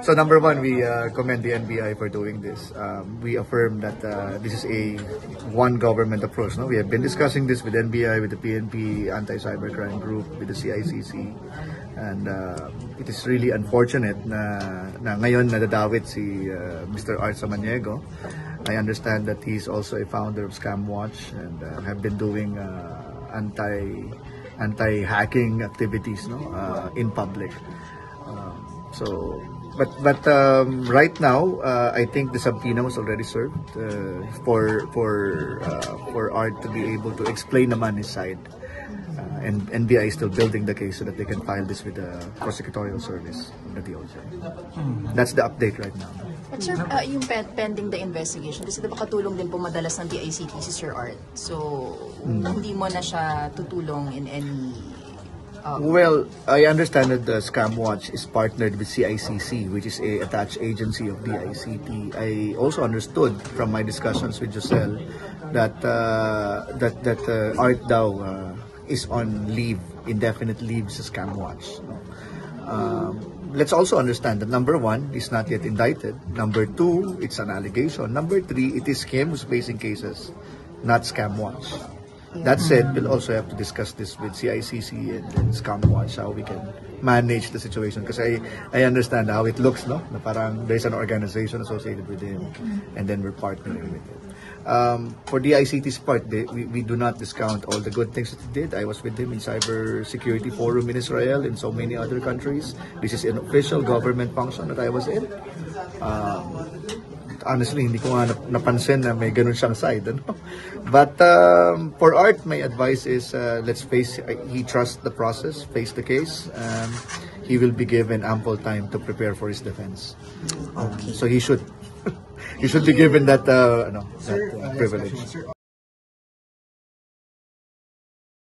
So number one, we commend the NBI for doing this. We affirm that this is a one government approach. No? We have been discussing this with NBI, with the PNP, Anti-Cybercrime Group, with the CICC. And it is really unfortunate na ngayon nadadawit si Mr. Art Samaniego. I understand that he's also a founder of Scamwatch and have been doing anti-hacking activities, no, in public. But right now, I think the subpoena was already served for Art to be able to explain naman his side. And NBI is still building the case so that they can file this with the prosecutorial service of the DOJ. That's the update right now. But sir, yung pending the investigation, kasi diba katulong din po madalas ng DICT si Sir Art. So, hindi mo na siya tutulong in any... Well, I understand that the Scamwatch is partnered with CICC, which is a attached agency of DICT. I also understood from my discussions with Josel that Art daw is on leave, indefinite leave sa Scamwatch. Let's also understand that number one, he's not yet indicted. Number two, it's an allegation. Number three, it is him who's facing cases, not Scamwatch. That said, we'll also have to discuss this with CICC and Scamwatch, how we can manage the situation. Because I understand how it looks, no? Na parang there's an organization associated with him, and then we're partnering with it. For DICT's part, we do not discount all the good things that he did. I was with him in Cyber Security Forum in Israel, in so many other countries. This is an official government function that I was in. Honestly, hindi ko nga napansin na may ganun siyang side. Ano? But for Art, my advice is let's face, he trusts the process, face the case. He will be given ample time to prepare for his defense. So he should be given that, that privilege.